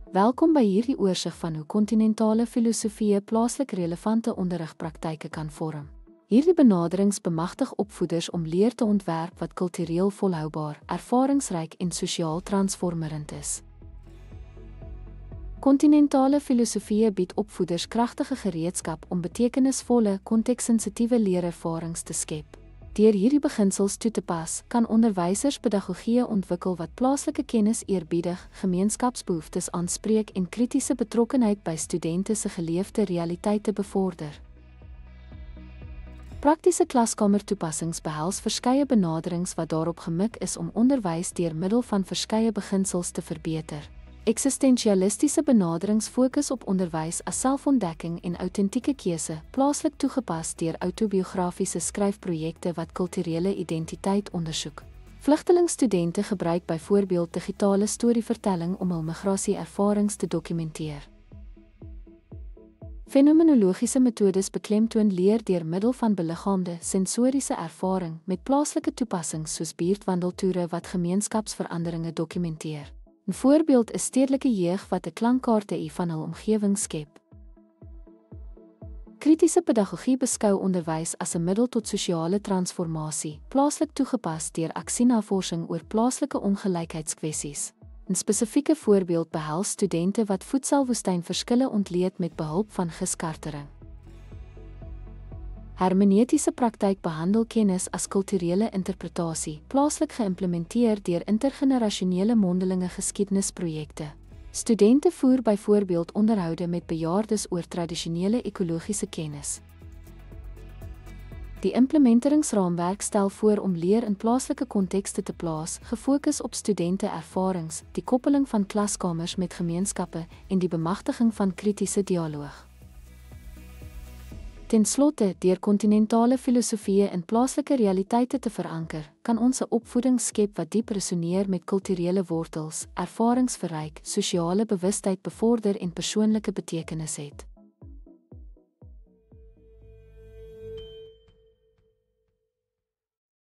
Welkom by hierdie oorsig van hoe kontinentale filosofie plaaslik relevante onderrigpraktyke kan vorm. Hierdie benaderings bemagtig opvoeders om leer te ontwerp wat kultureel volhoubaar, ervaringsryk en sosiaal transformerend is. Kontinentale filosofie bied opvoeders kragtige gereedskap om betekenisvolle, konteksensitiewe leerervarings te skep. Deur hierdie beginsels toe te pas, kan onderwysers pedagogie ontwikkel wat plaaslike kennis eerbiedig, gemeenskapsbehoeftes aanspreek en kritiese betrokkenheid by studente se geleefde realiteite bevorder. Praktiese klaskamertoepassings behels verskeie benaderings wat daarop gemik is om onderwys deur middel van verskeie beginsels te verbeter. Eksistentialistiese benaderings fokus op onderwys as selfontdekking en autentieke keuse, plaaslik toegepas deur autobiografiese skryfprojekte wat kulturele identiteit ondersoek. Vlugtelingstudente gebruik byvoorbeeld digitale storievertelling om hul migrasieervarings te dokumenteer. Fenomenologiese metodes beklemtoon leer deur middel van beliggaamde, sensoriese ervaring met plaaslike toepassings soos buurtwandeltoere wat gemeenskapsveranderinge dokumenteer. 'n Voorbeeld is stedelike jeug wat 'n klankkaarte van hul omgewing skep. Kritiese pedagogie beskou onderwys as 'n middel tot sosiale transformasie, plaaslik toegepas deur aksienavorsing oor plaaslike ongelykheidskwessies. 'n Spesifieke voorbeeld behels studente wat voedselwoestynverskille ontleed met behulp van giskartering. Hermeneutiese praktyk behandel kennis as kulturele interpretasie, plaaslik geïmplementeer deur intergenerasionele mondelinge geskiedenisprojekte. Studente voer byvoorbeeld onderhoude met bejaardes oor tradisionele ekologiese kennis. Die implementeringsraamwerk stel voor om leer in plaaslike kontekste te plaas, gefokus op studente ervarings, die koppeling van klaskamers met gemeenskappe en die bemagtiging van kritiese dialoog. Ten slotte, deur kontinentale filosofie in plaaslike realiteite te veranker, kan ons 'n opvoeding skep wat diep resoneer met kulturele wortels, ervaringsverryk, sosiale bewustheid bevorder en persoonlike betekenis het.